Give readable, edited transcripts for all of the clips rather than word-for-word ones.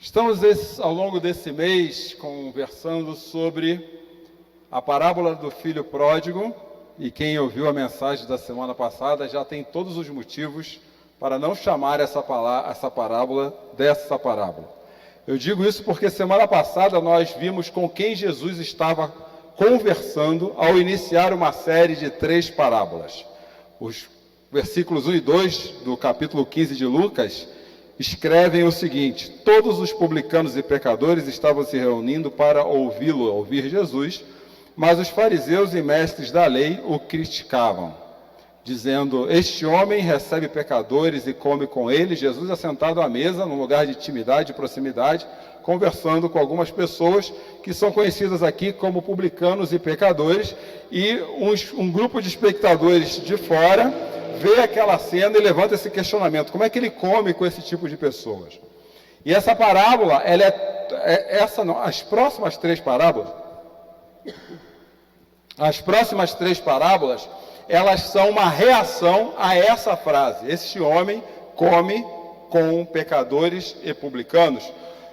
Estamos ao longo desse mês conversando sobre a parábola do filho pródigo, e quem ouviu a mensagem da semana passada já tem todos os motivos para não chamar essa parábola dessa parábola. Eu digo isso porque semana passada nós vimos com quem Jesus estava conversando ao iniciar uma série de 3 parábolas. Os versículos 1 e 2 do capítulo 15 de Lucas escrevem o seguinte: todos os publicanos e pecadores estavam se reunindo para ouvir Jesus, mas os fariseus e mestres da lei o criticavam, dizendo: este homem recebe pecadores e come com eles. Jesus assentado à mesa, num lugar de intimidade e proximidade, conversando com algumas pessoas que são conhecidas aqui como publicanos e pecadores, e um grupo de espectadores de fora vê aquela cena e levanta esse questionamento: como é que ele come com esse tipo de pessoas? E essa parábola, as próximas três parábolas, elas são uma reação a essa frase: este homem come com pecadores e publicanos.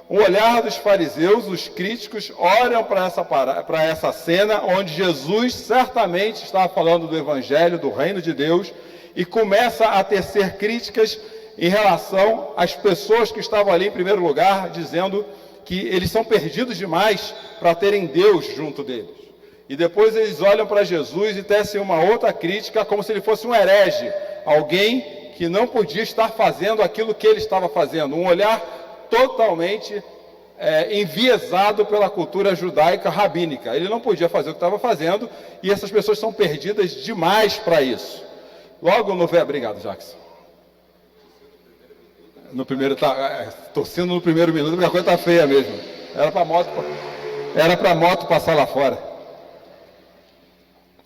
O olhar dos fariseus, os críticos, olham para essa cena onde Jesus certamente estava falando do Evangelho, do Reino de Deus, e começa a tecer críticas em relação às pessoas que estavam ali em primeiro lugar, dizendo que eles são perdidos demais para terem Deus junto deles. E depois eles olham para Jesus e tecem uma outra crítica, como se ele fosse um herege, alguém que não podia estar fazendo aquilo que ele estava fazendo. Um olhar totalmente enviesado pela cultura judaica rabínica. Ele não podia fazer o que estava fazendo, e essas pessoas são perdidas demais para isso. Logo no... Obrigado, Jackson. Torcendo no primeiro minuto, porque a coisa está feia mesmo. Era para a moto passar lá fora.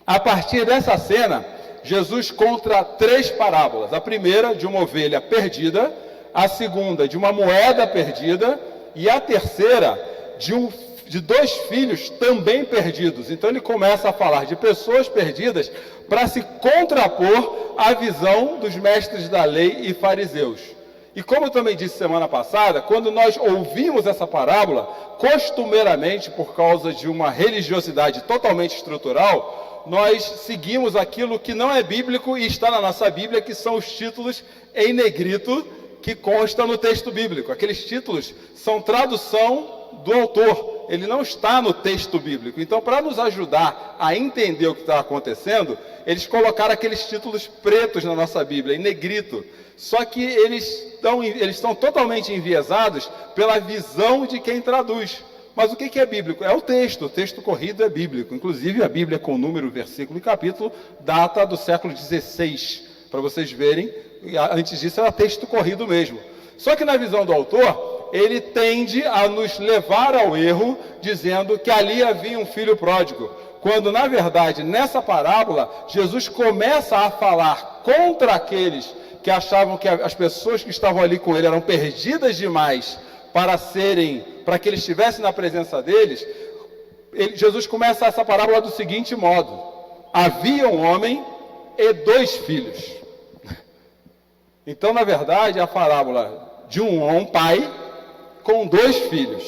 A partir dessa cena, Jesus conta 3 parábolas. A primeira, de uma ovelha perdida. A segunda, de uma moeda perdida. E a terceira, de 2 filhos também perdidos. Então ele começa a falar de pessoas perdidas para se contrapor à visão dos mestres da lei e fariseus. E como eu também disse semana passada, quando nós ouvimos essa parábola, costumeiramente, por causa de uma religiosidade totalmente estrutural, nós seguimos aquilo que não é bíblico e está na nossa Bíblia, que são os títulos em negrito que constam no texto bíblico. Aqueles títulos são tradução do autor, ele não está no texto bíblico. Então, para nos ajudar a entender o que está acontecendo, eles colocaram aqueles títulos pretos na nossa Bíblia, em negrito. Só que eles estão totalmente enviesados pela visão de quem traduz. Mas o que é bíblico? É o texto corrido é bíblico. Inclusive, a Bíblia com número, versículo e capítulo data do século XVI, para vocês verem. Antes disso era texto corrido mesmo. Só que na visão do autor, ele tende a nos levar ao erro, dizendo que ali havia um filho pródigo, quando na verdade, nessa parábola, Jesus começa a falar contra aqueles que achavam que as pessoas que estavam ali com ele eram perdidas demais para que ele estivesse na presença deles. Jesus começa essa parábola do seguinte modo: havia um homem e 2 filhos. Então, na verdade, é a parábola de um pai com 2 filhos.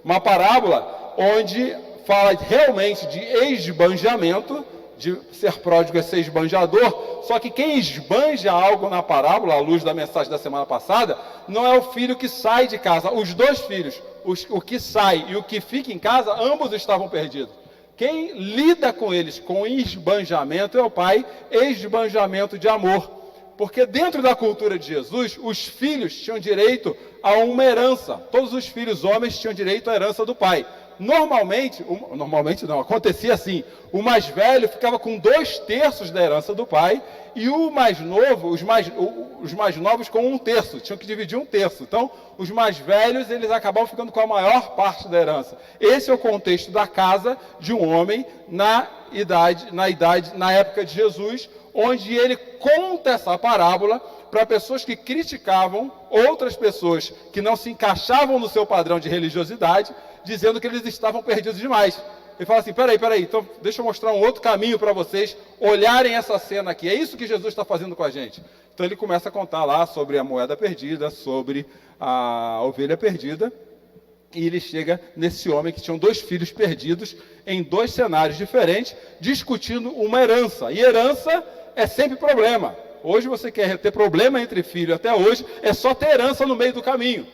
Uma parábola onde fala realmente de esbanjamento, de ser pródigo é ser esbanjador, só que quem esbanja algo na parábola, à luz da mensagem da semana passada, não é o filho que sai de casa. Os 2 filhos, o que sai e o que fica em casa, ambos estavam perdidos. Quem lida com eles com esbanjamento é o pai, esbanjamento de amor. Porque dentro da cultura de Jesus, os filhos tinham direito a uma herança. Todos os filhos homens tinham direito à herança do pai. Normalmente não, acontecia assim: o mais velho ficava com 2/3 da herança do pai, e o mais novo, os mais novos com 1/3, tinham que dividir 1/3. Então, os mais velhos, eles acabavam ficando com a maior parte da herança. Esse é o contexto da casa de um homem na época de Jesus, onde ele conta essa parábola para pessoas que criticavam outras pessoas que não se encaixavam no seu padrão de religiosidade, dizendo que eles estavam perdidos demais. Ele fala assim: peraí, então deixa eu mostrar um outro caminho para vocês olharem essa cena aqui. É isso que Jesus está fazendo com a gente. Então ele começa a contar lá sobre a moeda perdida, sobre a ovelha perdida, e ele chega nesse homem que tinha 2 filhos perdidos em 2 cenários diferentes, discutindo uma herança. E herança é sempre problema. Hoje você quer ter problema entre filhos, até hoje, é só ter herança no meio do caminho.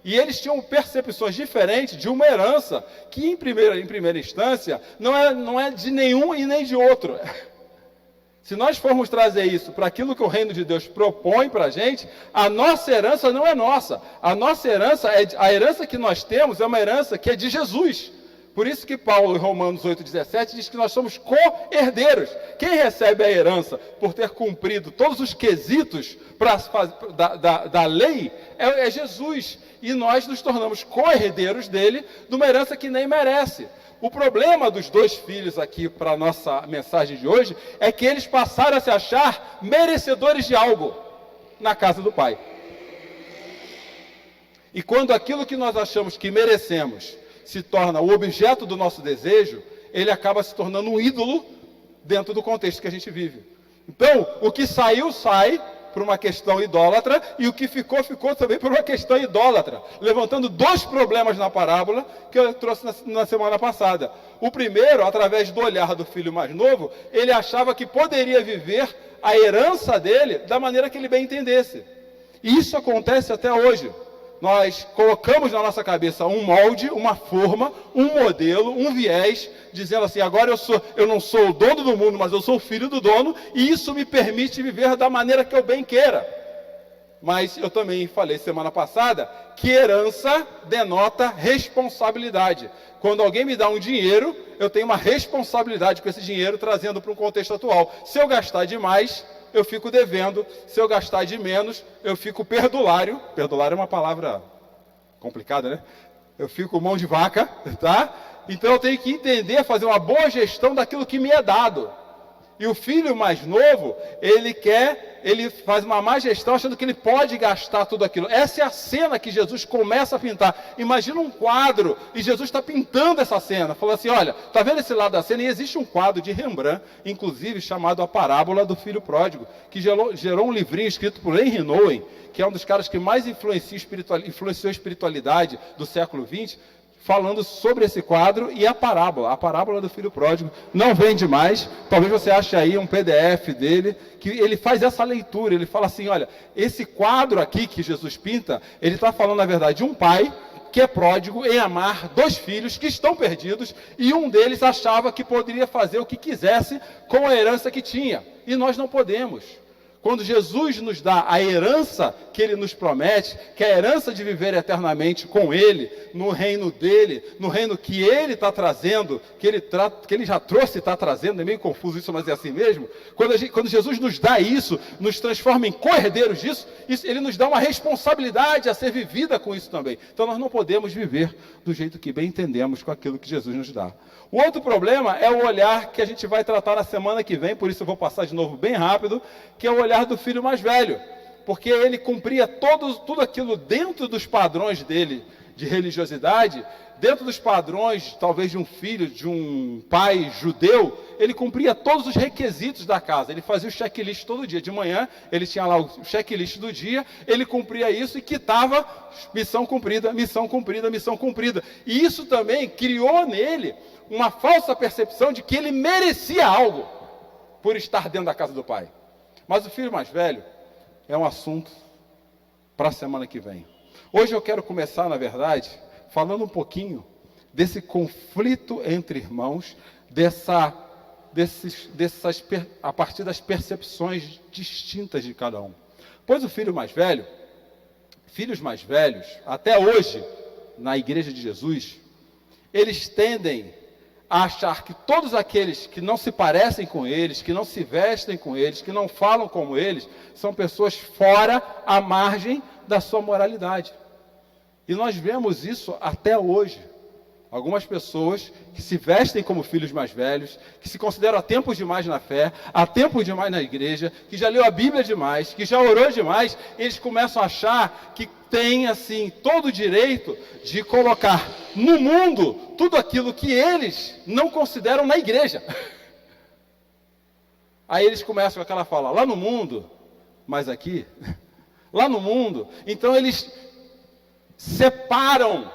E eles tinham percepções diferentes de uma herança que, em primeira instância, não é de nenhum e nem de outro. Se nós formos trazer isso para aquilo que o reino de Deus propõe para a gente, a nossa herança não é nossa. A nossa herança, a herança que nós temos é uma herança que é de Jesus. Por isso que Paulo, em Romanos 8,17, diz que nós somos co-herdeiros. Quem recebe a herança por ter cumprido todos os quesitos da lei é Jesus. E nós nos tornamos co-herdeiros dele de uma herança que nem merece. O problema dos 2 filhos aqui para a nossa mensagem de hoje é que eles passaram a se achar merecedores de algo na casa do Pai. E quando aquilo que nós achamos que merecemos se torna o objeto do nosso desejo, ele acaba se tornando um ídolo dentro do contexto que a gente vive. Então, o que saiu, sai por uma questão idólatra, e o que ficou, ficou também por uma questão idólatra, levantando 2 problemas na parábola que eu trouxe na semana passada. O primeiro, através do olhar do filho mais novo, ele achava que poderia viver a herança dele da maneira que ele bem entendesse. E isso acontece até hoje. Nós colocamos na nossa cabeça um molde, uma forma, um modelo, um viés, dizendo assim, agora eu não sou o dono do mundo, mas eu sou o filho do dono, e isso me permite viver da maneira que eu bem queira. Mas eu também falei semana passada que herança denota responsabilidade. Quando alguém me dá um dinheiro, eu tenho uma responsabilidade com esse dinheiro, trazendo para um contexto atual. Se eu gastar demais, eu fico devendo. Se eu gastar de menos, eu fico perdulário. Perdulário é uma palavra complicada, né? Eu fico mão de vaca, tá? Então eu tenho que entender, fazer uma boa gestão daquilo que me é dado. E o filho mais novo, ele faz uma má gestão achando que ele pode gastar tudo aquilo. Essa é a cena que Jesus começa a pintar. Imagina um quadro e Jesus está pintando essa cena. Falou assim, olha, está vendo esse lado da cena? E existe um quadro de Rembrandt, inclusive chamado A Parábola do Filho Pródigo, que gerou um livrinho escrito por Henry Nouwen, que é um dos caras que mais influenciou a espiritualidade do século XX, falando sobre esse quadro e a parábola do Filho Pródigo. Não vende mais, talvez você ache aí um PDF dele, que ele faz essa leitura, ele fala assim, olha, esse quadro aqui que Jesus pinta, ele está falando na verdade de um pai que é pródigo em amar 2 filhos que estão perdidos, e um deles achava que poderia fazer o que quisesse com a herança que tinha, e nós não podemos. Quando Jesus nos dá a herança que Ele nos promete, que é a herança de viver eternamente com Ele, no reino dEle, no reino que Ele está trazendo, que Ele já trouxe e está trazendo, é meio confuso isso, mas é assim mesmo. Quando Jesus nos dá isso, nos transforma em co-herdeiros disso, Ele nos dá uma responsabilidade a ser vivida com isso também. Então nós não podemos viver do jeito que bem entendemos com aquilo que Jesus nos dá. O outro problema é o olhar que a gente vai tratar na semana que vem, por isso eu vou passar de novo bem rápido, que é o olhar do filho mais velho, porque ele cumpria tudo aquilo dentro dos padrões dele de religiosidade, dentro dos padrões talvez de um filho, de um pai judeu, ele cumpria todos os requisitos da casa, ele fazia o checklist todo dia, de manhã ele tinha lá o checklist do dia, ele cumpria isso e quitava missão cumprida, missão cumprida, missão cumprida, e isso também criou nele uma falsa percepção de que ele merecia algo por estar dentro da casa do pai. Mas o filho mais velho é um assunto para a semana que vem. Hoje eu quero começar, na verdade, falando um pouquinho desse conflito entre irmãos, a partir das percepções distintas de cada um. Pois o filho mais velho, filhos mais velhos, até hoje, na igreja de Jesus, eles tendem a achar que todos aqueles que não se parecem com eles, que não se vestem com eles, que não falam como eles, são pessoas fora, à margem da sua moralidade. E nós vemos isso até hoje. Algumas pessoas que se vestem como filhos mais velhos, que se consideram há tempos demais na fé, há tempo demais na igreja, que já leu a Bíblia demais, que já orou demais, eles começam a achar que tem, assim, todo o direito de colocar no mundo tudo aquilo que eles não consideram na igreja. Aí eles começam com aquela fala, lá no mundo, mas aqui, lá no mundo. Então eles separam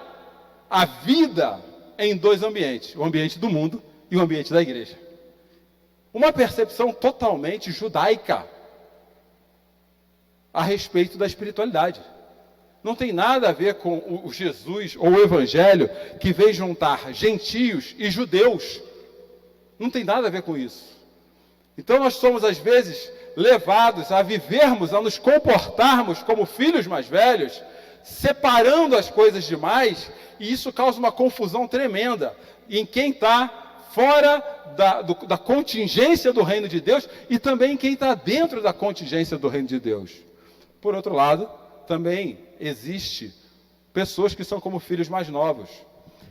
a vida em dois ambientes, o ambiente do mundo e o ambiente da igreja. Uma percepção totalmente judaica a respeito da espiritualidade. Não tem nada a ver com o Jesus ou o Evangelho que veio juntar gentios e judeus. Não tem nada a ver com isso. Então nós somos às vezes levados a vivermos, a nos comportarmos como filhos mais velhos, separando as coisas demais, e isso causa uma confusão tremenda em quem está fora da contingência do reino de Deus e também em quem está dentro da contingência do reino de Deus. Por outro lado, também existe pessoas que são como filhos mais novos,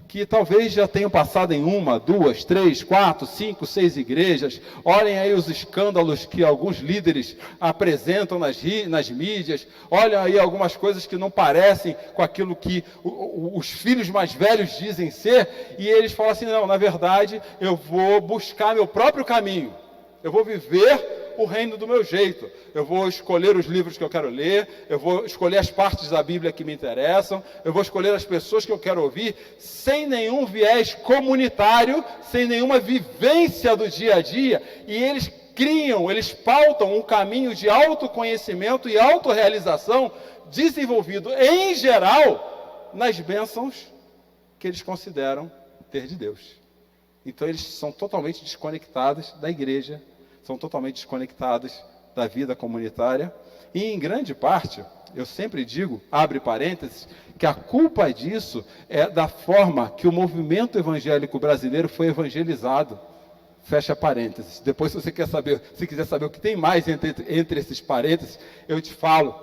que talvez já tenham passado em 1, 2, 3, 4, 5, 6 igrejas. Olhem aí os escândalos que alguns líderes apresentam nas mídias. Olhem aí algumas coisas que não parecem com aquilo que os filhos mais velhos dizem ser. E eles falam assim, não, na verdade, eu vou buscar meu próprio caminho. Eu vou viver o reino do meu jeito. Eu vou escolher os livros que eu quero ler, eu vou escolher as partes da Bíblia que me interessam, eu vou escolher as pessoas que eu quero ouvir, sem nenhum viés comunitário, sem nenhuma vivência do dia a dia, e eles pautam um caminho de autoconhecimento e autorrealização desenvolvido, em geral, nas bênçãos que eles consideram ter de Deus. Então eles são totalmente desconectados da igreja, são totalmente desconectados da vida comunitária, e em grande parte, eu sempre digo, abre parênteses, que a culpa disso é da forma que o movimento evangélico brasileiro foi evangelizado, fecha parênteses. Depois, se quiser saber o que tem mais entre esses parênteses, eu te falo.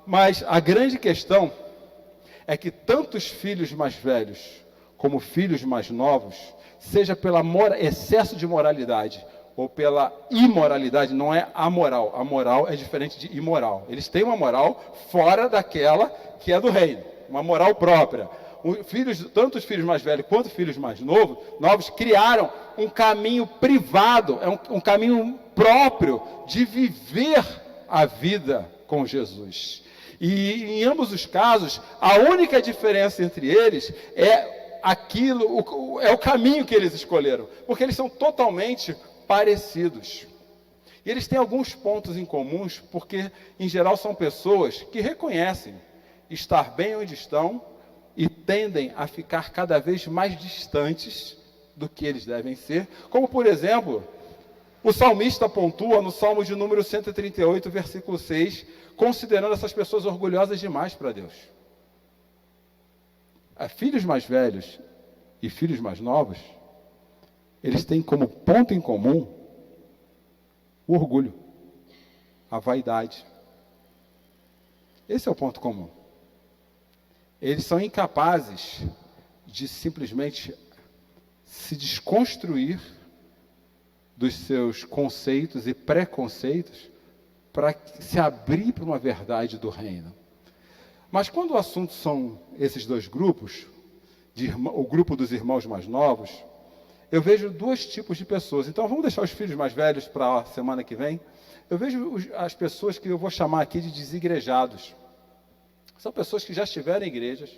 Mas a grande questão é que tanto os filhos mais velhos, como filhos mais novos, seja pelo excesso de moralidade, ou pela imoralidade, não é amoral. A moral é diferente de imoral. Eles têm uma moral fora daquela que é do reino, uma moral própria. Tanto os filhos mais velhos quanto os filhos mais novos criaram um caminho privado, um caminho próprio de viver a vida com Jesus. E em ambos os casos, a única diferença entre eles é o caminho que eles escolheram, porque eles são totalmente parecidos. E eles têm alguns pontos em comuns, porque, em geral, são pessoas que reconhecem estar bem onde estão e tendem a ficar cada vez mais distantes do que eles devem ser. Como, por exemplo, o salmista pontua no Salmo de número 138, versículo 6, considerando essas pessoas orgulhosas demais para Deus. Filhos mais velhos e filhos mais novos, eles têm como ponto em comum o orgulho, a vaidade. Esse é o ponto comum. Eles são incapazes de simplesmente se desconstruir dos seus conceitos e preconceitos para se abrir para uma verdade do reino. Mas quando o assunto são esses dois grupos, o grupo dos irmãos mais novos, eu vejo dois tipos de pessoas. Então vamos deixar os filhos mais velhos para a semana que vem. Eu vejo as pessoas que eu vou chamar aqui de desigrejados. São pessoas que já estiveram em igrejas,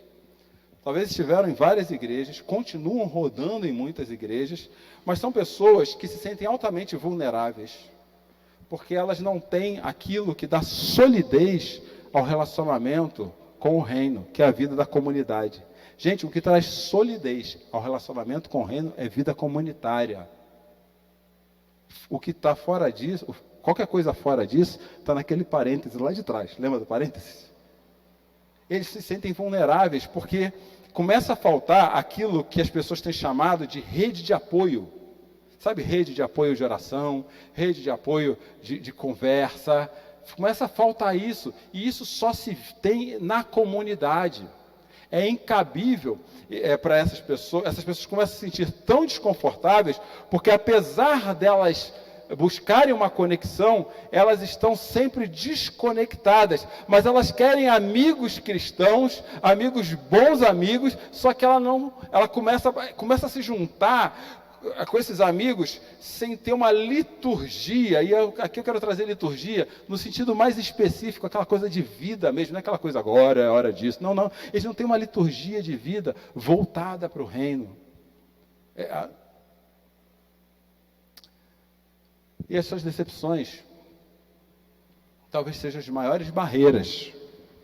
talvez estiveram em várias igrejas, continuam rodando em muitas igrejas, mas são pessoas que se sentem altamente vulneráveis, porque elas não têm aquilo que dá solidez ao relacionamento com o reino, que é a vida da comunidade. Gente, o que traz solidez ao relacionamento com o reino é vida comunitária. O que está fora disso, qualquer coisa fora disso, está naquele parêntese lá de trás. Lembra do parêntese? Eles se sentem vulneráveis porque começa a faltar aquilo que as pessoas têm chamado de rede de apoio. Sabe, rede de apoio de oração, rede de apoio de conversa. Começa a faltar isso, e isso só se tem na comunidade. É incabível para essas pessoas começam a se sentir tão desconfortáveis, porque apesar delas buscarem uma conexão, elas estão sempre desconectadas, mas elas querem amigos cristãos, amigos, bons amigos, só que ela começa a se juntar com esses amigos sem ter uma liturgia, e aqui eu quero trazer liturgia no sentido mais específico, aquela coisa de vida mesmo, não é aquela coisa agora, é hora disso, não, eles não têm uma liturgia de vida voltada para o reino. E as suas decepções talvez sejam as maiores barreiras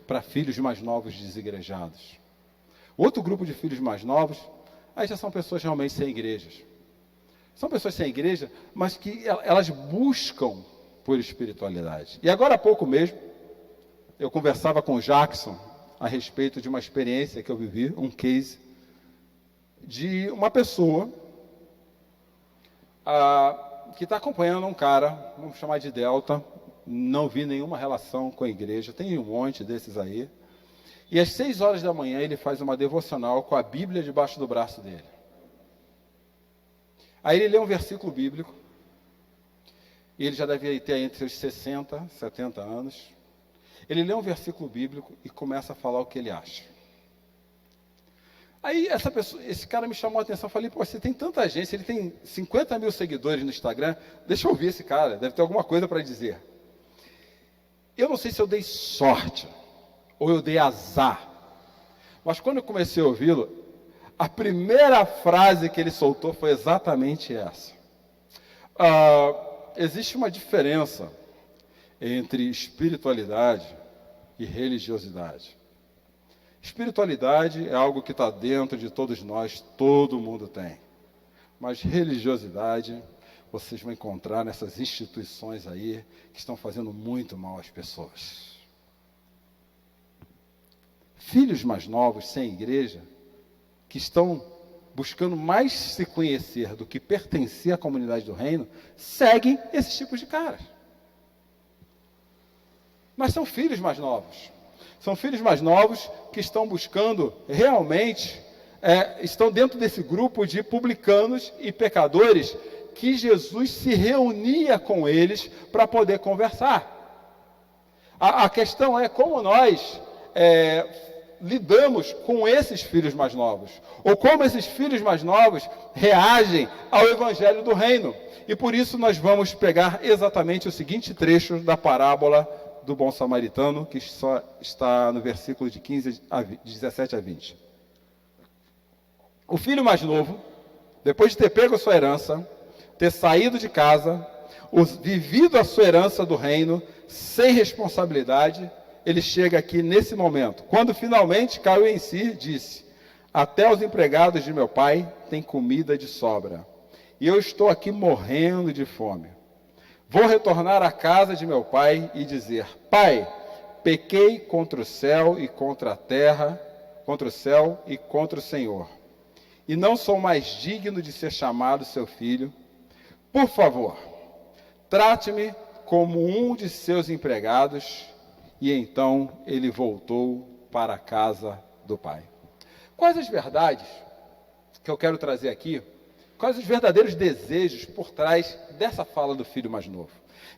para filhos mais novos desigrejados. Outro grupo de filhos mais novos, aí já são pessoas realmente sem igrejas. São pessoas sem igreja, mas que elas buscam por espiritualidade. E agora há pouco mesmo, eu conversava com o Jackson a respeito de uma experiência que eu vivi, um case, de uma pessoa que está acompanhando um cara, vamos chamar de Delta, não vi nenhuma relação com a igreja, tem um monte desses aí, e às 6 horas da manhã ele faz uma devocional com a Bíblia debaixo do braço dele. Aí ele lê um versículo bíblico, e ele já devia ter entre seus 60, 70 anos. Ele lê um versículo bíblico e começa a falar o que ele acha. Aí esse cara me chamou a atenção, eu falei, pô, você tem tanta gente, ele tem 50 mil seguidores no Instagram, deixa eu ouvir esse cara, deve ter alguma coisa para dizer. Eu não sei se eu dei sorte, ou eu dei azar, mas quando eu comecei a ouvi-lo, a primeira frase que ele soltou foi exatamente essa. Existe uma diferença entre espiritualidade e religiosidade. Espiritualidade é algo que está dentro de todos nós, todo mundo tem. Mas religiosidade, vocês vão encontrar nessas instituições aí, que estão fazendo muito mal às pessoas. Filhos mais novos, sem igreja, que estão buscando mais se conhecer do que pertencer à comunidade do reino, seguem esses tipos de caras. Mas são filhos mais novos. São filhos mais novos que estão buscando realmente, estão dentro desse grupo de publicanos e pecadores que Jesus se reunia com eles para poder conversar. A questão é como nós lidamos com esses filhos mais novos, ou como esses filhos mais novos reagem ao evangelho do reino. E por isso nós vamos pegar exatamente o seguinte trecho da parábola do bom samaritano, que só está no versículo de 17 a 20. O filho mais novo, depois de ter pego a sua herança, ter saído de casa, vivido a sua herança do reino, sem responsabilidade, ele chega aqui nesse momento. Quando finalmente caiu em si, disse: até os empregados de meu pai têm comida de sobra, e eu estou aqui morrendo de fome. Vou retornar à casa de meu pai e dizer: pai, pequei contra o céu e contra a terra, contra o céu e contra o Senhor, e não sou mais digno de ser chamado seu filho. Por favor, trate-me como um de seus empregados. E então ele voltou para a casa do pai. Quais as verdades que eu quero trazer aqui? Quais os verdadeiros desejos por trás dessa fala do filho mais novo?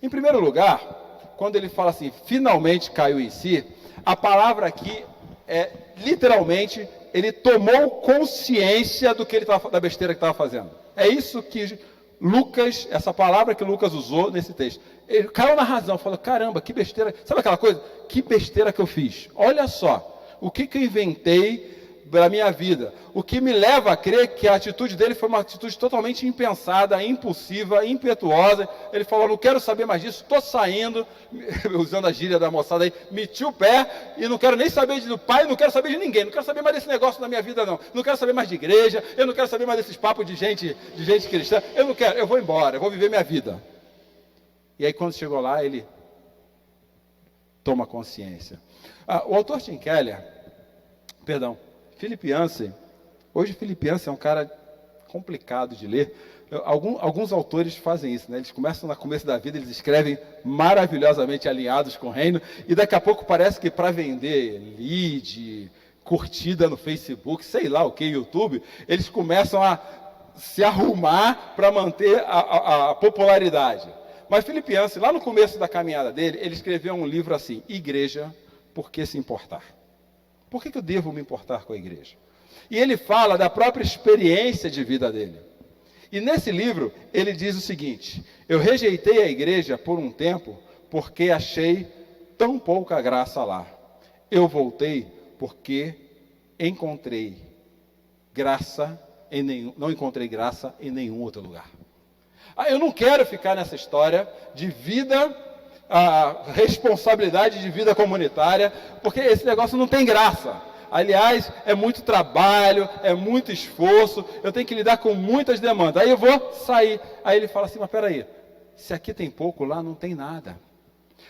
Em primeiro lugar, quando ele fala assim, finalmente caiu em si, a palavra aqui é literalmente, ele tomou consciência do que ele tava, da besteira que estava fazendo. É isso que Lucas, essa palavra que Lucas usou nesse texto. Ele caiu na razão, falou, caramba, que besteira. Sabe aquela coisa? Que besteira que eu fiz. Olha só, o que eu inventei para a minha vida. O que me leva a crer que a atitude dele foi uma atitude totalmente impensada, impulsiva, impetuosa. Ele falou, não quero saber mais disso, estou saindo, usando a gíria da moçada aí, meti o pé e não quero nem saber do pai, não quero saber de ninguém, não quero saber mais desse negócio na minha vida não. Não quero saber mais de igreja, eu não quero saber mais desses papos de gente cristã. Eu não quero, eu vou embora, eu vou viver minha vida. E aí quando chegou lá, ele toma consciência. O autor Tim Keller, Philip Yancey, hoje Philip Yancey é um cara complicado de ler. Alguns autores fazem isso, né? Eles começam no começo da vida, eles escrevem maravilhosamente alinhados com o reino, e daqui a pouco parece que para vender lead, curtida no Facebook, sei lá o que, YouTube, eles começam a se arrumar para manter a popularidade. Mas Philip Yancey, lá no começo da caminhada dele, ele escreveu um livro assim, Igreja, por que se importar? Por que eu devo me importar com a igreja? E ele fala da própria experiência de vida dele. E nesse livro, ele diz o seguinte: eu rejeitei a igreja por um tempo, porque achei tão pouca graça lá. Eu voltei porque encontrei graça não encontrei graça em nenhum outro lugar. Eu não quero ficar nessa história de vida, a responsabilidade de vida comunitária, porque esse negócio não tem graça. Aliás, é muito trabalho, é muito esforço, eu tenho que lidar com muitas demandas. Aí eu vou sair. Aí ele fala assim: mas peraí, se aqui tem pouco, lá não tem nada.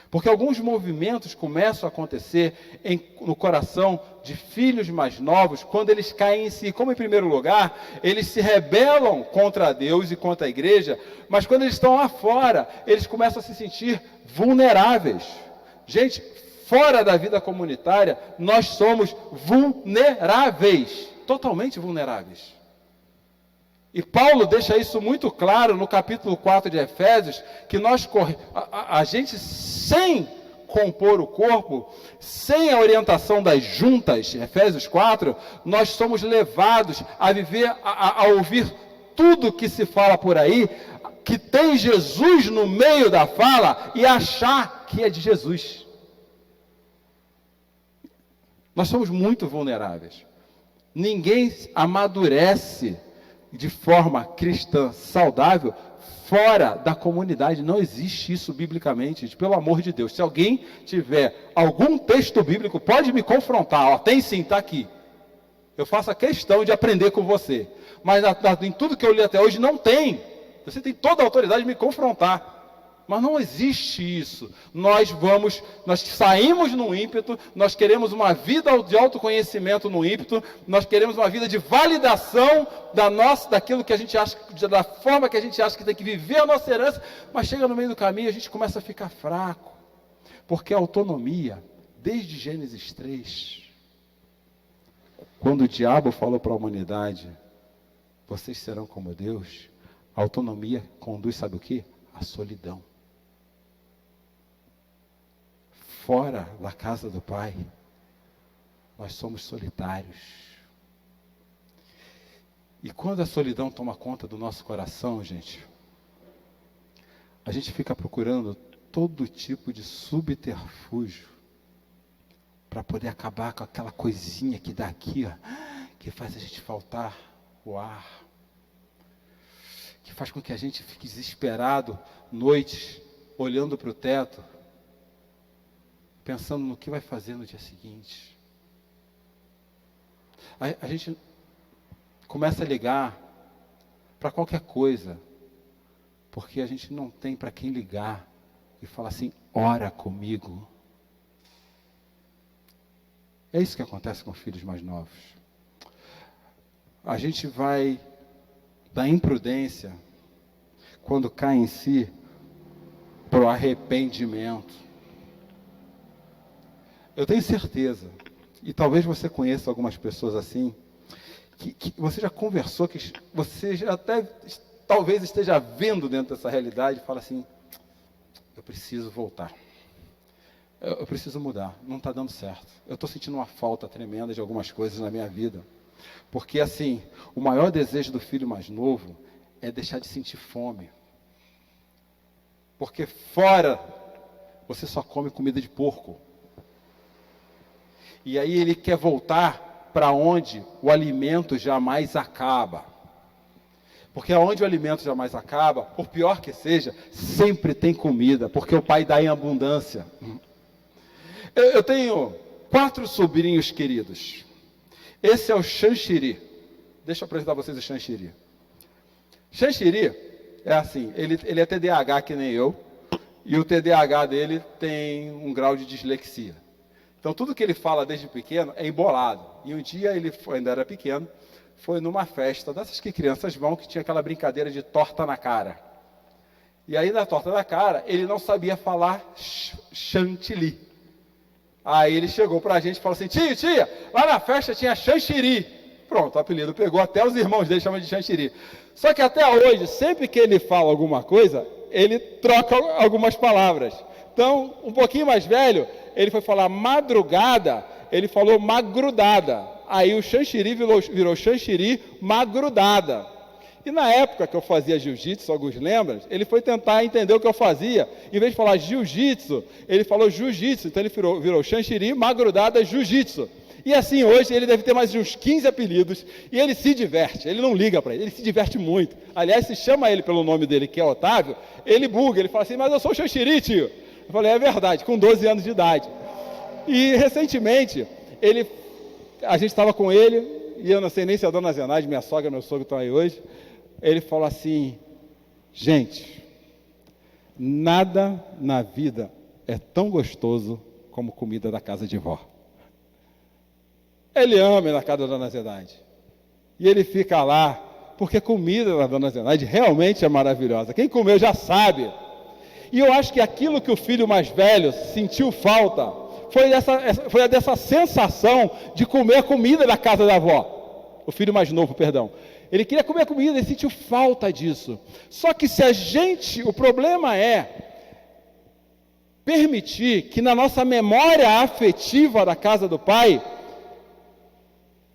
Porque alguns movimentos começam a acontecer no coração de filhos mais novos, quando eles caem em si. Como, em primeiro lugar, eles se rebelam contra Deus e contra a igreja, mas quando eles estão lá fora, eles começam a se sentir vulneráveis. Gente, fora da vida comunitária, nós somos vulneráveis, totalmente vulneráveis. E Paulo deixa isso muito claro no capítulo 4 de Efésios, que a gente, sem compor o corpo, sem a orientação das juntas, Efésios 4, nós somos levados a viver, a ouvir tudo que se fala por aí, que tem Jesus no meio da fala, e achar que é de Jesus. Nós somos muito vulneráveis. Ninguém amadurece de forma cristã saudável fora da comunidade. Não existe isso biblicamente, gente, pelo amor de Deus. Se alguém tiver algum texto bíblico, pode me confrontar. Tem sim, está aqui. Eu faço a questão de aprender com você. Mas em tudo que eu li até hoje não tem. Você tem toda a autoridade de me confrontar. Mas não existe isso. Nós saímos num ímpeto, nós queremos uma vida de autoconhecimento no ímpeto, nós queremos uma vida de validação daquilo que a gente acha, da forma que a gente acha que tem que viver a nossa herança, mas chega no meio do caminho e a gente começa a ficar fraco. Porque a autonomia, desde Gênesis 3, quando o diabo falou para a humanidade: vocês serão como Deus, a autonomia conduz, sabe o quê? A solidão. Fora da casa do Pai, nós somos solitários. E quando a solidão toma conta do nosso coração, gente, a gente fica procurando todo tipo de subterfúgio para poder acabar com aquela coisinha que dá aqui, ó, que faz a gente faltar o ar, que faz com que a gente fique desesperado noites, olhando para o teto, pensando no que vai fazer no dia seguinte. A gente começa a ligar para qualquer coisa, porque a gente não tem para quem ligar e falar assim: ora comigo. É isso que acontece com filhos mais novos. A gente vai da imprudência, quando cai em si, para o arrependimento. Eu tenho certeza, e talvez você conheça algumas pessoas assim, que você já conversou, que você já até talvez esteja vendo dentro dessa realidade, e fala assim: eu preciso voltar, eu preciso mudar, não está dando certo, eu estou sentindo uma falta tremenda de algumas coisas na minha vida. Porque assim, o maior desejo do filho mais novo é deixar de sentir fome. Porque fora, você só come comida de porco. E aí ele quer voltar para onde o alimento jamais acaba. Porque onde o alimento jamais acaba, por pior que seja, sempre tem comida, porque o Pai dá em abundância. Eu tenho 4 sobrinhos queridos. Esse é o Xanxiri. Deixa eu apresentar a vocês o Xanxiri. Xanxiri é assim, ele é TDAH que nem eu, e o TDAH dele tem um grau de dislexia. Então tudo que ele fala desde pequeno é embolado. E um dia ele ainda era pequeno, foi numa festa dessas que crianças vão, que tinha aquela brincadeira de torta na cara. E aí na torta na cara, ele não sabia falar chantilly. Aí ele chegou pra gente e falou assim: tia, lá na festa tinha Xanxiri. Pronto, o apelido pegou, até os irmãos dele chamam de Xanxiri. Só que até hoje, sempre que ele fala alguma coisa, ele troca algumas palavras. Então, um pouquinho mais velho, ele foi falar madrugada, ele falou magrudada. Aí o Xanxiri virou Xanxiri magrudada. E na época que eu fazia jiu-jitsu, alguns lembram, ele foi tentar entender o que eu fazia. Em vez de falar jiu-jitsu, ele falou jiu-jitsu. Então ele virou Xanxiri, Magrudada, Jiu-Jitsu. E assim, hoje ele deve ter mais de uns 15 apelidos. E ele se diverte, ele não liga para ele se diverte muito. Aliás, se chama ele pelo nome dele, que é Otávio, ele buga, ele fala assim, mas eu sou Xanxiri, tio. Eu falei, é verdade, com 12 anos de idade. E recentemente, a gente estava com ele, e eu não sei nem se a dona Zenaide, minha sogra e meu sogro estão aí hoje. Ele falou assim, gente, nada na vida é tão gostoso como comida da casa de vó. Ele ama ir na casa da dona Zenaide. E ele fica lá, porque a comida da dona Zenaide realmente é maravilhosa. Quem comeu já sabe. E eu acho que aquilo que o filho mais velho sentiu falta foi dessa sensação de comer a comida da casa da avó. O filho mais novo, perdão. Ele queria comer a comida, ele sentiu falta disso. Só que o problema é permitir que na nossa memória afetiva da casa do pai,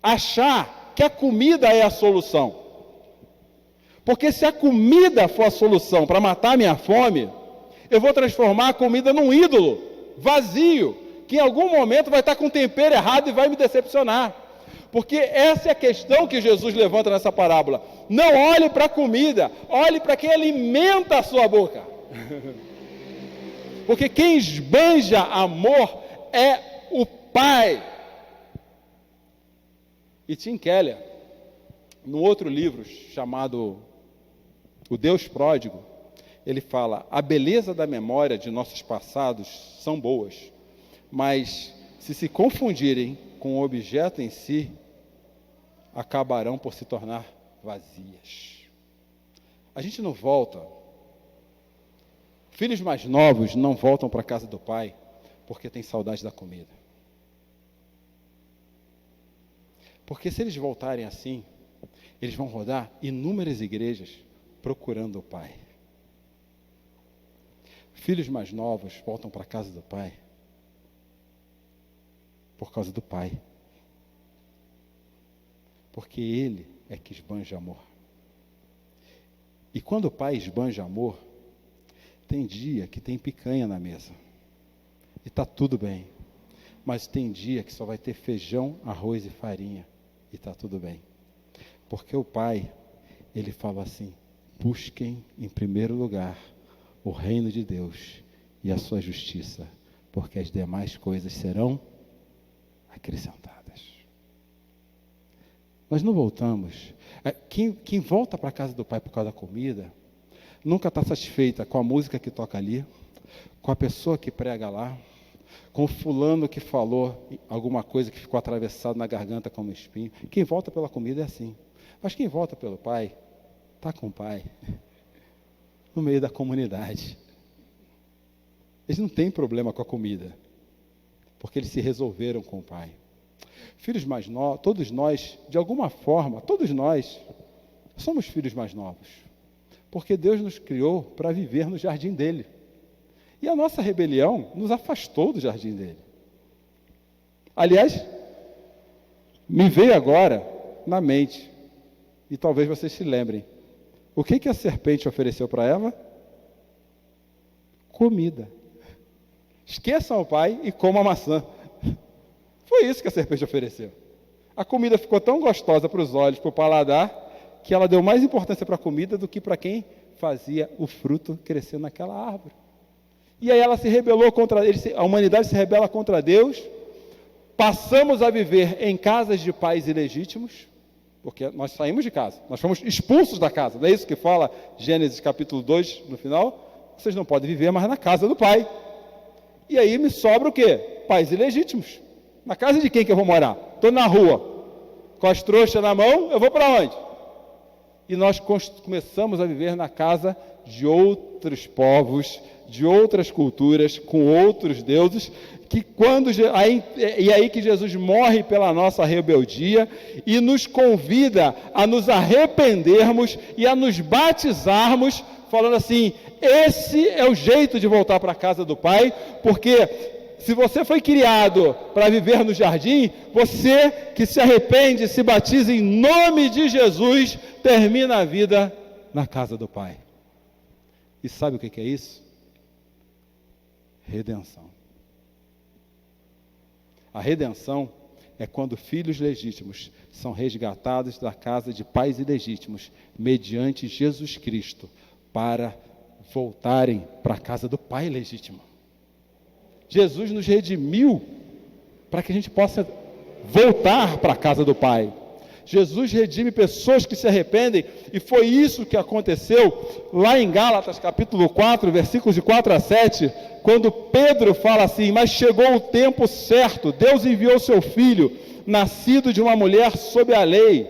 achar que a comida é a solução. Porque se a comida for a solução para matar a minha fome, eu vou transformar a comida num ídolo vazio, que em algum momento vai estar com tempero errado e vai me decepcionar. Porque essa é a questão que Jesus levanta nessa parábola. Não olhe para a comida, olhe para quem alimenta a sua boca. Porque quem esbanja amor é o Pai. E Tim Keller, num outro livro chamado O Deus Pródigo, ele fala, a beleza da memória de nossos passados são boas, mas se confundirem com o objeto em si, acabarão por se tornar vazias. A gente não volta. Filhos mais novos não voltam para a casa do pai porque tem saudade da comida. Porque se eles voltarem assim, eles vão rodar inúmeras igrejas procurando o pai. Filhos mais novos voltam para a casa do pai por causa do pai. Porque ele é que esbanja amor. E quando o pai esbanja amor, tem dia que tem picanha na mesa. E está tudo bem. Mas tem dia que só vai ter feijão, arroz e farinha. E está tudo bem. Porque o pai, ele fala assim, busquem em primeiro lugar o reino de Deus e a sua justiça, porque as demais coisas serão acrescentadas. Nós não voltamos. Quem volta para a casa do pai por causa da comida, nunca está satisfeita com a música que toca ali, com a pessoa que prega lá, com o fulano que falou alguma coisa que ficou atravessado na garganta como espinho. Quem volta pela comida é assim. Mas quem volta pelo pai, está com o pai, no meio da comunidade. Eles não têm problema com a comida, porque eles se resolveram com o pai. Filhos mais novos, todos nós, de alguma forma, todos nós, somos filhos mais novos. Porque Deus nos criou para viver no jardim dele. E a nossa rebelião nos afastou do jardim dele. Aliás, me veio agora na mente, e talvez vocês se lembrem, o que a serpente ofereceu para Eva? Comida. Esqueçam o pai e comam a maçã. Foi isso que a serpente ofereceu. A comida ficou tão gostosa para os olhos, para o paladar, que ela deu mais importância para a comida do que para quem fazia o fruto crescer naquela árvore. E aí ela se rebelou contra ele, a humanidade se rebela contra Deus, passamos a viver em casas de pais ilegítimos, porque nós saímos de casa, nós fomos expulsos da casa, não é isso que fala Gênesis capítulo 2, no final? Vocês não podem viver mais na casa do pai. E aí me sobra o quê? Pais ilegítimos. Na casa de quem que eu vou morar? Estou na rua, com as trouxas na mão, eu vou para onde? E nós começamos a viver na casa de outros povos, de outras culturas, com outros deuses, aí que Jesus morre pela nossa rebeldia e nos convida a nos arrependermos e a nos batizarmos, falando assim, esse é o jeito de voltar para a casa do Pai, porque se você foi criado para viver no jardim, você que se arrepende, se batiza em nome de Jesus, termina a vida na casa do Pai. E sabe o que é isso? Redenção. A redenção é quando filhos legítimos são resgatados da casa de pais ilegítimos, mediante Jesus Cristo, para voltarem para a casa do Pai legítimo. Jesus nos redimiu para que a gente possa voltar para a casa do Pai. Jesus redime pessoas que se arrependem, e foi isso que aconteceu lá em Gálatas, capítulo 4, versículos de 4 a 7, quando Pedro fala assim: mas chegou o tempo certo, Deus enviou seu Filho, nascido de uma mulher sob a lei,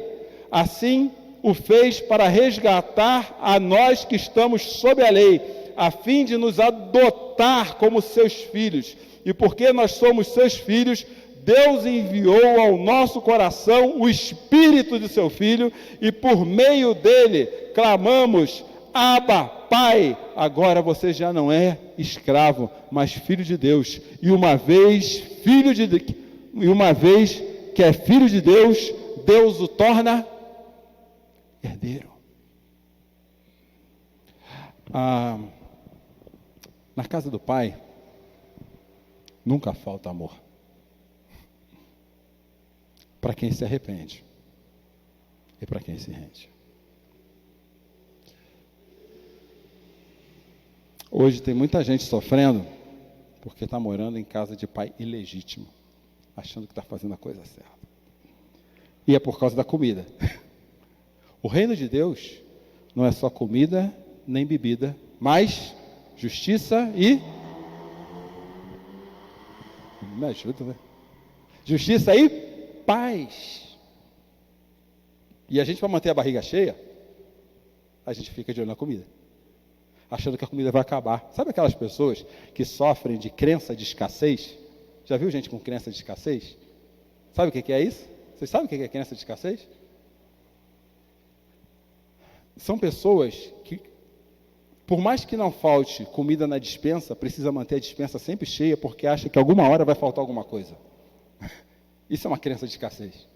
assim o fez para resgatar a nós que estamos sob a lei, a fim de nos adotar como seus filhos, e porque nós somos seus filhos, Deus enviou ao nosso coração o Espírito de seu Filho, e por meio dele clamamos: Abba, Pai. Agora você já não é escravo, mas filho de Deus. E uma vez que é filho de Deus, Deus o torna herdeiro. Na casa do Pai nunca falta amor. Para quem se arrepende e para quem se rende. Hoje tem muita gente sofrendo porque está morando em casa de pai ilegítimo, achando que está fazendo a coisa certa. E é por causa da comida. O reino de Deus não é só comida nem bebida, mas justiça e... Me ajuda, né? Justiça e paz. E a gente, para manter a barriga cheia, a gente fica de olho na comida, achando que a comida vai acabar. Sabe aquelas pessoas que sofrem de crença de escassez? Já viu gente com crença de escassez? Sabe o que é isso? Vocês sabem o que é crença de escassez? São pessoas que, por mais que não falte comida na despensa, precisa manter a despensa sempre cheia, porque acha que alguma hora vai faltar alguma coisa. Isso é uma crença de escassez.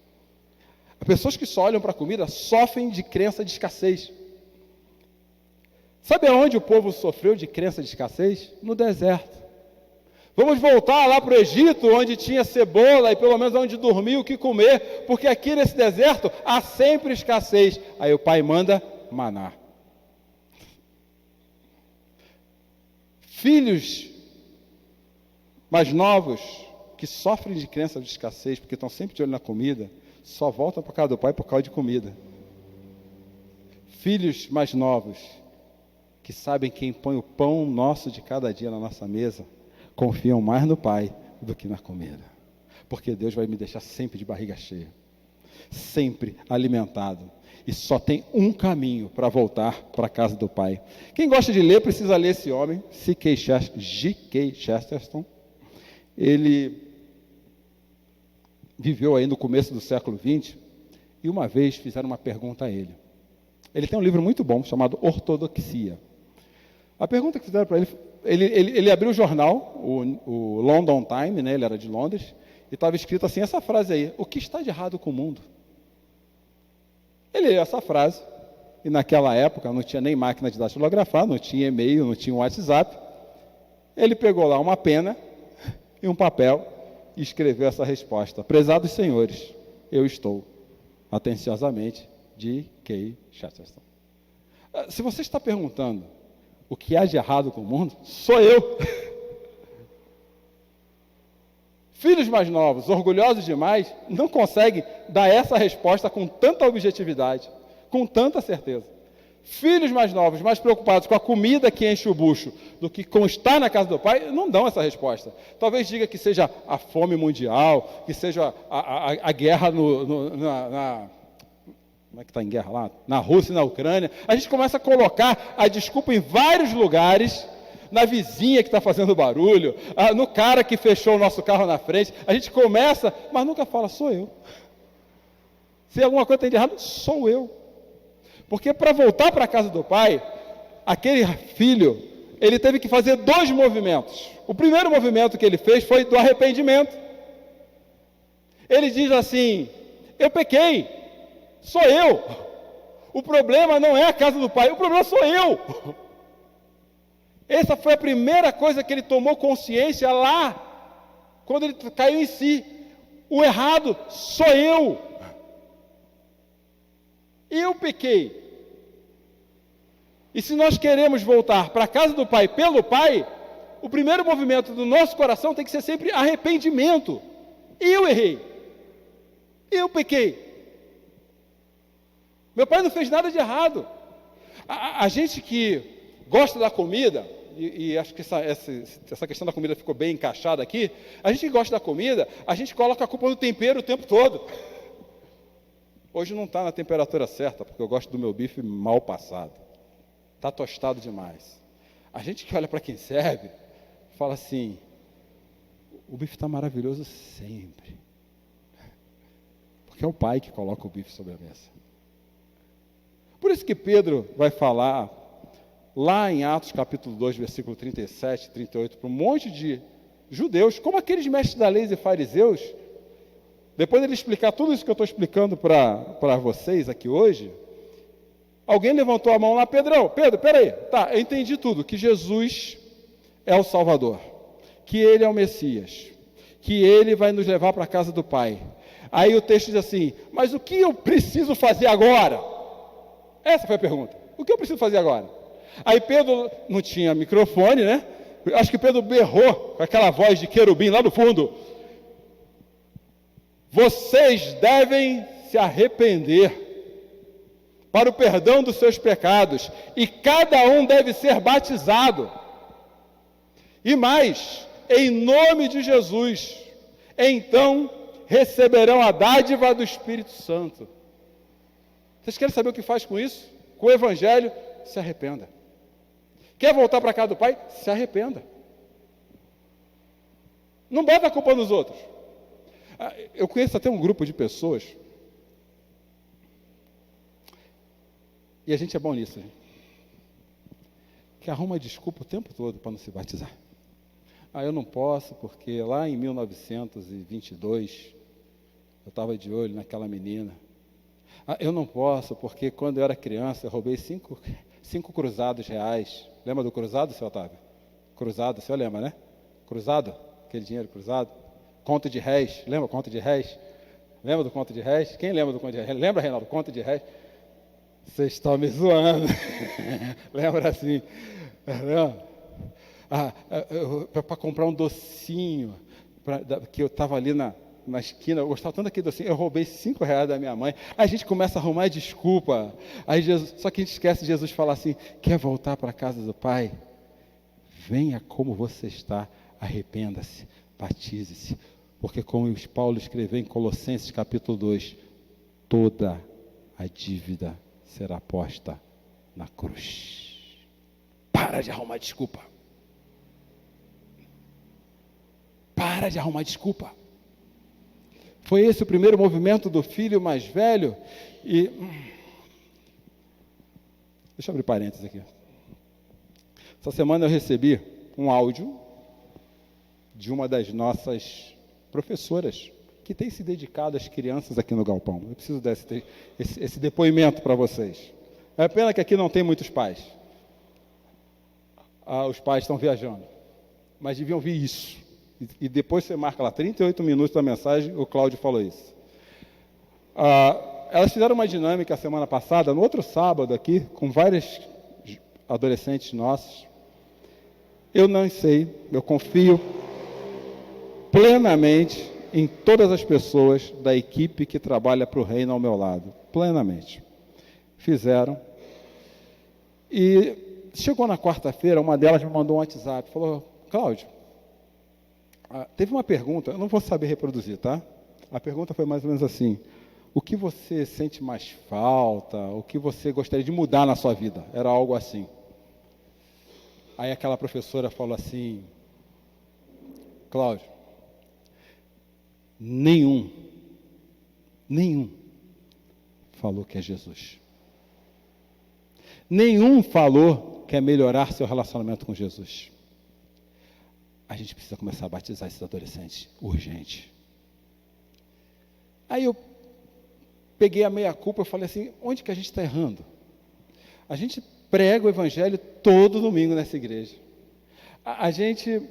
As pessoas que só olham para a comida sofrem de crença de escassez. Sabe aonde o povo sofreu de crença de escassez? No deserto. Vamos voltar lá para o Egito, onde tinha cebola e pelo menos onde dormir, o que comer, porque aqui nesse deserto há sempre escassez. Aí o pai manda maná. Filhos mais novos que sofrem de crença de escassez, porque estão sempre de olho na comida, só voltam para casa do pai por causa de comida. Filhos mais novos, que sabem quem põe o pão nosso de cada dia na nossa mesa, confiam mais no Pai do que na comida. Porque Deus vai me deixar sempre de barriga cheia, sempre alimentado. E só tem um caminho para voltar para a casa do Pai. Quem gosta de ler, precisa ler esse homem, G.K. Chesterton. Ele viveu aí no começo do século XX, e uma vez fizeram uma pergunta a ele. Ele tem um livro muito bom, chamado Ortodoxia. A pergunta que fizeram para ele, ele abriu o jornal, o London Times, né, ele era de Londres, e estava escrito assim, essa frase aí: o que está de errado com o mundo? Ele leu essa frase, e naquela época não tinha nem máquina de datilografar, não tinha e-mail, não tinha WhatsApp. Ele pegou lá uma pena e um papel, e escreveu essa resposta: prezados senhores, eu estou, atenciosamente, G.K. Chesterton. Se você está perguntando o que há de errado com o mundo, sou eu. Filhos mais novos, orgulhosos demais, não conseguem dar essa resposta com tanta objetividade, com tanta certeza. Filhos mais novos, mais preocupados com a comida que enche o bucho do que com estar na casa do Pai, não dão essa resposta. Talvez diga que seja a fome mundial, que seja a guerra como é que está em guerra lá? Na Rússia e na Ucrânia. A gente começa a colocar a desculpa em vários lugares, na vizinha que está fazendo barulho, no cara que fechou o nosso carro na frente. A gente começa, mas nunca fala, sou eu. Se alguma coisa tem de errado, sou eu. Porque para voltar para a casa do Pai, aquele filho, ele teve que fazer 2 movimentos. O primeiro movimento que ele fez foi do arrependimento. Ele diz assim: eu pequei, sou eu. O problema não é a casa do pai, o problema sou eu. Essa foi a primeira coisa que ele tomou consciência lá, quando ele caiu em si. O errado sou eu. Eu pequei. E se nós queremos voltar para a casa do pai pelo pai, o primeiro movimento do nosso coração tem que ser sempre arrependimento. Eu errei. Eu pequei. Meu pai não fez nada de errado. A gente que gosta da comida, e acho que essa questão da comida ficou bem encaixada aqui, a gente que gosta da comida, a gente coloca a culpa no tempero o tempo todo. Hoje não está na temperatura certa, porque eu gosto do meu bife mal passado. Está tostado demais. A gente que olha para quem serve, fala assim, o bife está maravilhoso sempre. Porque é o pai que coloca o bife sobre a mesa. Por isso que Pedro vai falar, lá em Atos capítulo 2, versículo 37 e 38, para um monte de judeus, como aqueles mestres da lei e fariseus, depois dele explicar tudo isso que eu estou explicando para vocês aqui hoje, alguém levantou a mão lá, Pedro, peraí, tá, eu entendi tudo, que Jesus é o Salvador, que Ele é o Messias, que Ele vai nos levar para a casa do Pai. Aí o texto diz assim, mas o que eu preciso fazer agora? Essa foi a pergunta, o que eu preciso fazer agora? Aí Pedro não tinha microfone, né? Acho que Pedro berrou com aquela voz de querubim lá no fundo. Vocês devem se arrepender para o perdão dos seus pecados, e cada um deve ser batizado. E mais, em nome de Jesus, então receberão a dádiva do Espírito Santo. Vocês querem saber o que faz com isso? Com o Evangelho, se arrependa. Quer voltar para a casa do Pai? Se arrependa. Não bota a culpa nos outros. Eu conheço até um grupo de pessoas, e a gente é bom nisso, que arruma desculpa o tempo todo para não se batizar. Eu não posso, porque lá em 1922, eu estava de olho naquela menina. Eu não posso, porque quando eu era criança, eu roubei cinco cruzados reais. Lembra do cruzado, seu Otávio? Cruzado, o senhor lembra, né? Cruzado, aquele dinheiro cruzado. Conto de réis, lembra o conto de réis? Lembra do conto de réis? Quem lembra do conto de réis? Lembra, Reinaldo, conto de réis? Vocês estão me zoando. Lembra assim? Para comprar um docinho, que eu estava ali na esquina, eu gostava tanto daquele docinho, eu roubei R$5 da minha mãe. Aí a gente começa a arrumar desculpa. Só que a gente esquece de Jesus falar assim, quer voltar para a casa do Pai? Venha como você está, arrependa-se, batize-se. Porque como Paulo escreveu em Colossenses capítulo 2, toda a dívida será posta na cruz. Para de arrumar desculpa. Para de arrumar desculpa. Foi esse o primeiro movimento do filho mais velho. E deixa eu abrir parênteses aqui. Essa semana eu recebi um áudio de uma das nossas professoras que tem se dedicado às crianças aqui no Galpão. Eu preciso dar esse depoimento para vocês. É pena que aqui não tem muitos pais. Os pais estão viajando. Mas deviam ouvir isso. E depois você marca lá 38 minutos da mensagem, o Cláudio falou isso. Elas fizeram uma dinâmica a semana passada, no outro sábado aqui, com vários adolescentes nossos. Eu não sei, eu confio plenamente em todas as pessoas da equipe que trabalha para o reino ao meu lado. Plenamente. Fizeram. E chegou na quarta-feira, uma delas me mandou um WhatsApp, falou, Cláudio, teve uma pergunta, eu não vou saber reproduzir, tá? A pergunta foi mais ou menos assim, o que você sente mais falta, o que você gostaria de mudar na sua vida? Era algo assim. Aí aquela professora falou assim, Cláudio, nenhum falou que é Jesus. Nenhum falou que é melhorar seu relacionamento com Jesus. A gente precisa começar a batizar esses adolescentes, urgente. Aí eu peguei a meia-culpa, eu falei assim, onde que a gente está errando? A gente prega o evangelho todo domingo nessa igreja. A gente...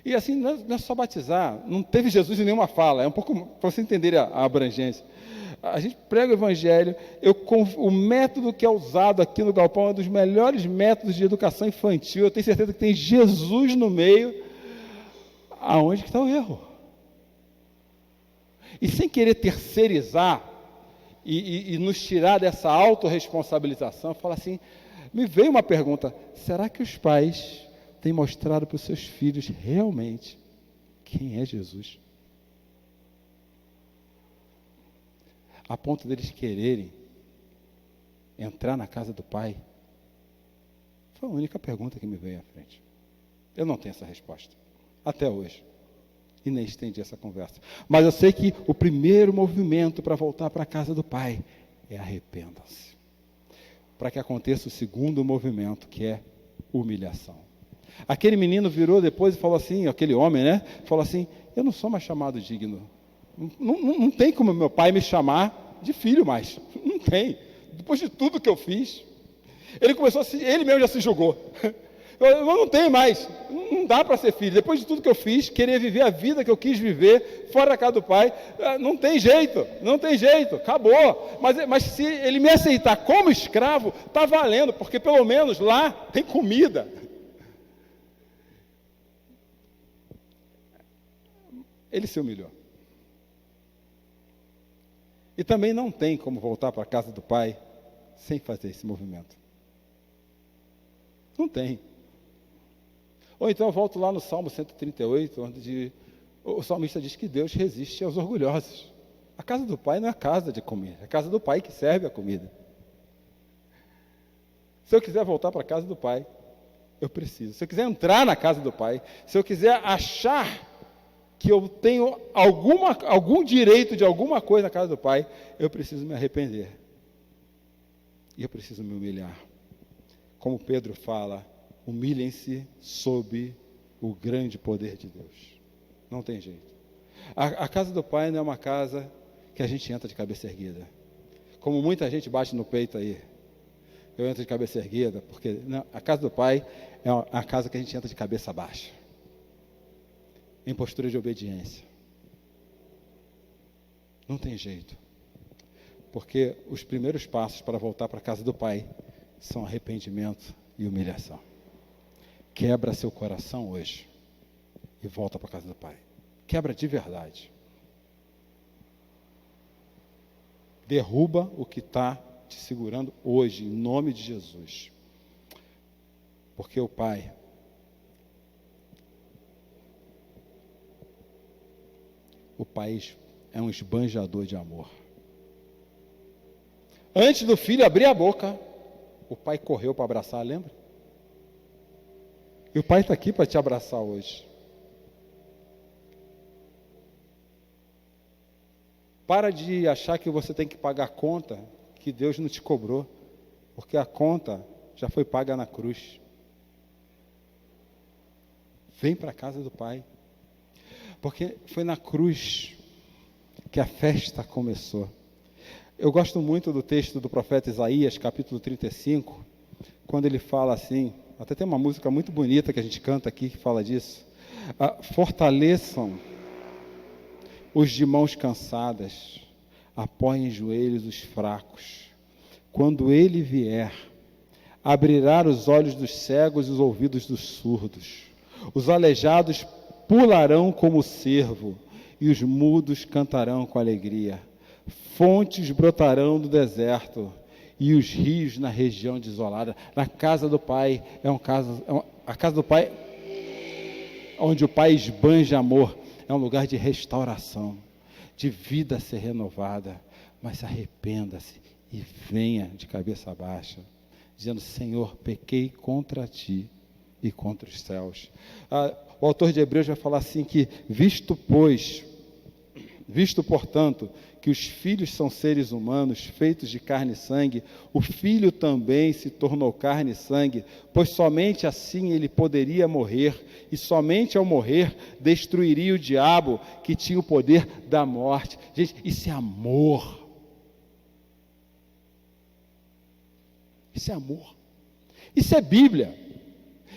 E assim, não é só batizar, não teve Jesus em nenhuma fala, é um pouco para você entender a abrangência. A gente prega o evangelho, o método que é usado aqui no Galpão é um dos melhores métodos de educação infantil, eu tenho certeza que tem Jesus no meio. Aonde que está o erro? E sem querer terceirizar e nos tirar dessa autorresponsabilização, fala assim, me veio uma pergunta, será que os pais têm mostrado para os seus filhos realmente quem é Jesus? A ponto deles quererem entrar na casa do Pai? Foi a única pergunta que me veio à frente. Eu não tenho essa resposta, até hoje. E nem estendi essa conversa. Mas eu sei que o primeiro movimento para voltar para a casa do Pai é arrependam-se. Para que aconteça o segundo movimento, que é humilhação. Aquele menino virou depois e falou assim, aquele homem, né? Falou assim, eu não sou mais chamado digno. Não tem como meu pai me chamar de filho mais. Não tem. Depois de tudo que eu fiz. Ele começou assim, ele mesmo já se julgou. Eu não tenho mais, não dá para ser filho. Depois de tudo que eu fiz, querer viver a vida que eu quis viver, fora da casa do pai, não tem jeito, acabou. Mas se ele me aceitar como escravo, está valendo, porque pelo menos lá tem comida. Ele se humilhou. E também não tem como voltar para a casa do pai sem fazer esse movimento. Não tem. Ou então eu volto lá no Salmo 138, onde o salmista diz que Deus resiste aos orgulhosos. A casa do Pai não é a casa de comer, é a casa do Pai que serve a comida. Se eu quiser voltar para a casa do Pai, eu preciso. Se eu quiser entrar na casa do Pai, se eu quiser achar que eu tenho algum direito de alguma coisa na casa do Pai, eu preciso me arrepender. E eu preciso me humilhar. Como Pedro fala, humilhem-se sob o grande poder de Deus. Não tem jeito. A casa do Pai não é uma casa que a gente entra de cabeça erguida. Como muita gente bate no peito aí. Eu entro de cabeça erguida, porque não, a casa do Pai é a casa que a gente entra de cabeça baixa. Em postura de obediência. Não tem jeito. Porque os primeiros passos para voltar para a casa do Pai são arrependimento e humilhação. Quebra seu coração hoje e volta para a casa do Pai. Quebra de verdade. Derruba o que está te segurando hoje, em nome de Jesus. Porque o Pai é um esbanjador de amor. Antes do filho abrir a boca, o Pai correu para abraçar, lembra? E o Pai está aqui para te abraçar hoje. Para de achar que você tem que pagar a conta que Deus não te cobrou, porque a conta já foi paga na cruz. Vem para a casa do Pai, porque foi na cruz que a festa começou. Eu gosto muito do texto do profeta Isaías, capítulo 35, quando ele fala assim, até tem uma música muito bonita que a gente canta aqui que fala disso. Fortaleçam os de mãos cansadas, apoiem em joelhos os fracos. Quando ele vier, abrirá os olhos dos cegos e os ouvidos dos surdos. Os aleijados pularão como o cervo, e os mudos cantarão com alegria. Fontes brotarão do deserto, e os rios na região desolada. Na casa do Pai, a casa do Pai, onde o Pai esbanja amor, é um lugar de restauração, de vida a ser renovada. Mas arrependa-se e venha de cabeça baixa, dizendo: Senhor, pequei contra ti e contra os céus. O autor de Hebreus vai falar assim que, visto pois Visto, portanto, que os filhos são seres humanos, feitos de carne e sangue, o Filho também se tornou carne e sangue, pois somente assim ele poderia morrer, e somente ao morrer destruiria o diabo, que tinha o poder da morte. Gente, isso é amor. Isso é amor. Isso é Bíblia.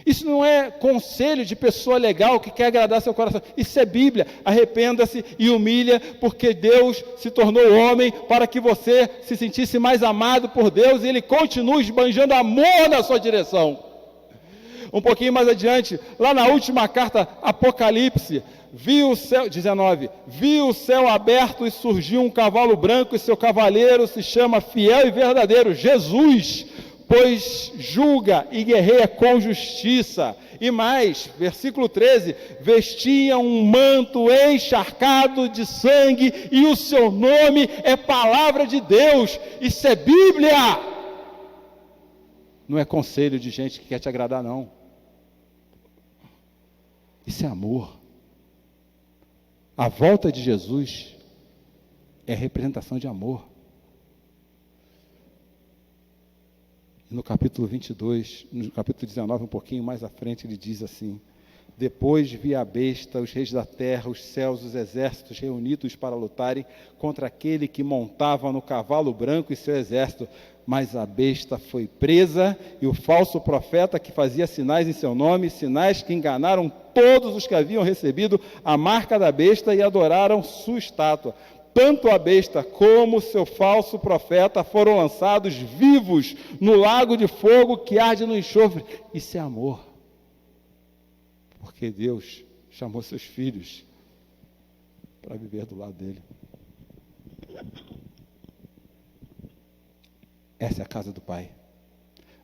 Isso não é conselho de pessoa legal que quer agradar seu coração. Isso é Bíblia. Arrependa-se e humilha, porque Deus se tornou homem para que você se sentisse mais amado por Deus e Ele continue esbanjando amor na sua direção. Um pouquinho mais adiante, lá na última carta, Apocalipse, viu o céu, 19, viu o céu aberto e surgiu um cavalo branco e seu cavaleiro se chama Fiel e Verdadeiro, Jesus, pois julga e guerreia com justiça. E mais, versículo 13, vestia um manto encharcado de sangue e o seu nome é palavra de Deus. Isso é Bíblia. Não é conselho de gente que quer te agradar, não. Isso é amor. A volta de Jesus é representação de amor. No capítulo 22, no capítulo 19, um pouquinho mais à frente, ele diz assim: depois vi a besta, os reis da terra, os céus, os exércitos reunidos para lutarem contra aquele que montava no cavalo branco e seu exército. Mas a besta foi presa e o falso profeta que fazia sinais em seu nome, sinais que enganaram todos os que haviam recebido a marca da besta e adoraram sua estátua. Tanto a besta como seu falso profeta foram lançados vivos no lago de fogo que arde no enxofre. Isso é amor. Porque Deus chamou seus filhos para viver do lado dele. Essa é a casa do Pai.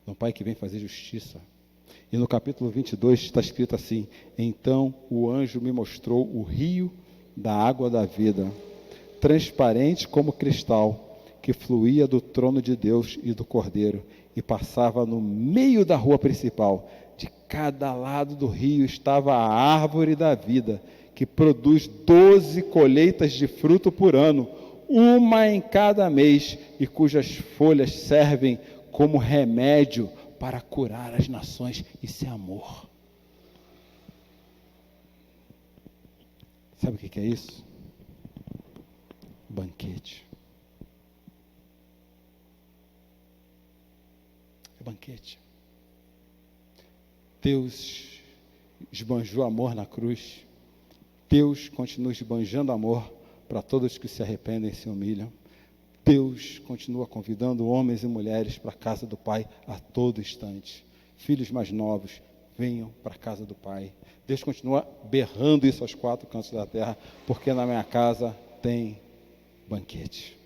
Um Pai que vem fazer justiça. E no capítulo 22 está escrito assim: então o anjo me mostrou o rio da água da vida, transparente como cristal, que fluía do trono de Deus e do Cordeiro, e passava no meio da rua principal. De cada lado do rio estava a árvore da vida, que produz 12 colheitas de fruto por ano, uma em cada mês, e cujas folhas servem como remédio para curar as nações. Isso é amor. Sabe o que é isso? Banquete. É banquete. Deus esbanjou amor na cruz. Deus continua esbanjando amor para todos que se arrependem e se humilham. Deus continua convidando homens e mulheres para a casa do Pai a todo instante. Filhos mais novos, venham para a casa do Pai. Deus continua berrando isso aos quatro cantos da terra, porque na minha casa tem banquete.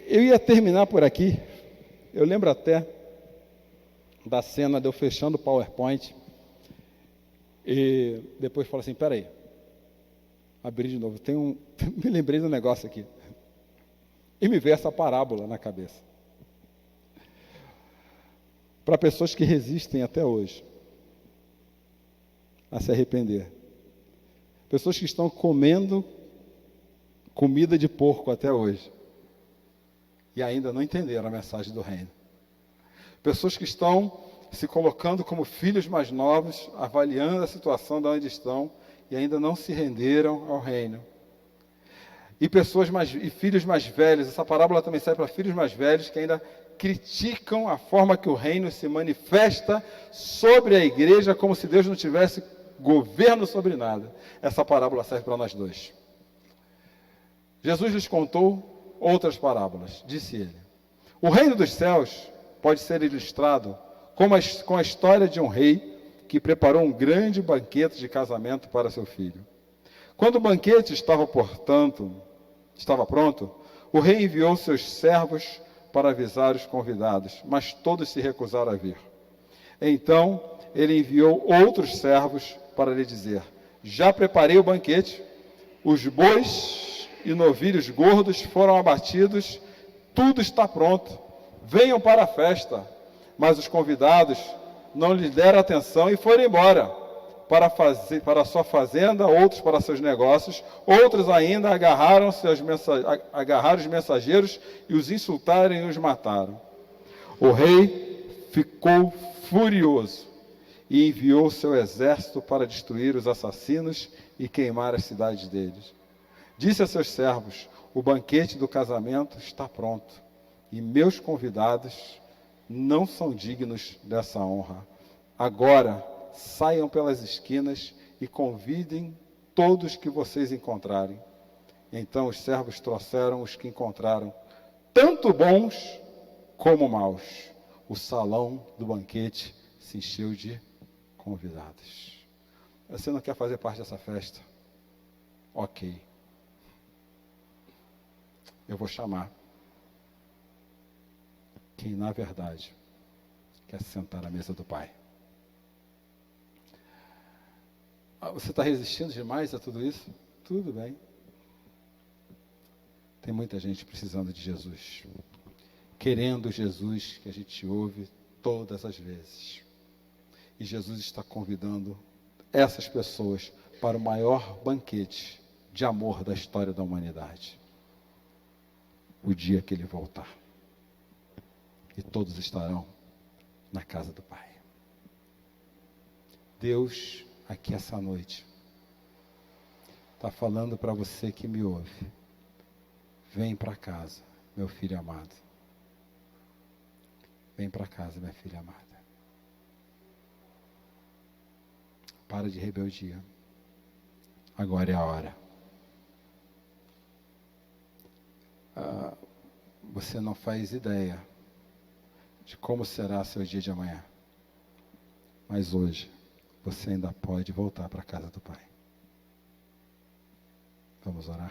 Eu ia terminar por aqui. Eu lembro até da cena de eu fechando o PowerPoint e depois falo assim, peraí, abri de novo, me lembrei do negócio aqui e me veio essa parábola na cabeça para pessoas que resistem até hoje a se arrepender, pessoas que estão comendo comida de porco até hoje e ainda não entenderam a mensagem do reino, pessoas que estão se colocando como filhos mais novos, avaliando a situação de onde estão e ainda não se renderam ao reino. E filhos mais velhos, essa parábola também serve para filhos mais velhos que ainda criticam a forma que o reino se manifesta sobre a igreja, como se Deus não tivesse governo sobre nada. Essa parábola serve para nós dois. Jesus lhes contou outras parábolas. Disse ele: o reino dos céus pode ser ilustrado com a história de um rei que preparou um grande banquete de casamento para seu filho. Quando o banquete estava pronto, o rei enviou seus servos para avisar os convidados, mas todos se recusaram a vir. Então, ele enviou outros servos para lhe dizer: já preparei o banquete, os bois e novilhos gordos foram abatidos, tudo está pronto, venham para a festa. Mas os convidados não lhes deram atenção e foram embora, para a sua fazenda, outros para seus negócios, outros ainda agarraram os mensageiros e os insultaram e os mataram. O rei ficou furioso e enviou seu exército para destruir os assassinos e queimar as cidades deles. Disse a seus servos: o banquete do casamento está pronto, e meus convidados não são dignos dessa honra. Agora, saiam pelas esquinas e convidem todos que vocês encontrarem. Então os servos trouxeram os que encontraram, tanto bons como maus. O salão do banquete se encheu de convidados. Você não quer fazer parte dessa festa? Ok. Eu vou chamar quem, na verdade, quer sentar à mesa do Pai. Você está resistindo demais a tudo isso? Tudo bem. Tem muita gente precisando de Jesus, querendo Jesus que a gente ouve todas as vezes. E Jesus está convidando essas pessoas para o maior banquete de amor da história da humanidade. O dia que Ele voltar. E todos estarão na casa do Pai. Deus, aqui essa noite, está falando para você que me ouve. Vem para casa, meu filho amado. Vem para casa, minha filha amada. Para de rebeldia. Agora é a hora. Você não faz ideia de como será seu dia de amanhã. Mas hoje, você ainda pode voltar para a casa do Pai. Vamos orar?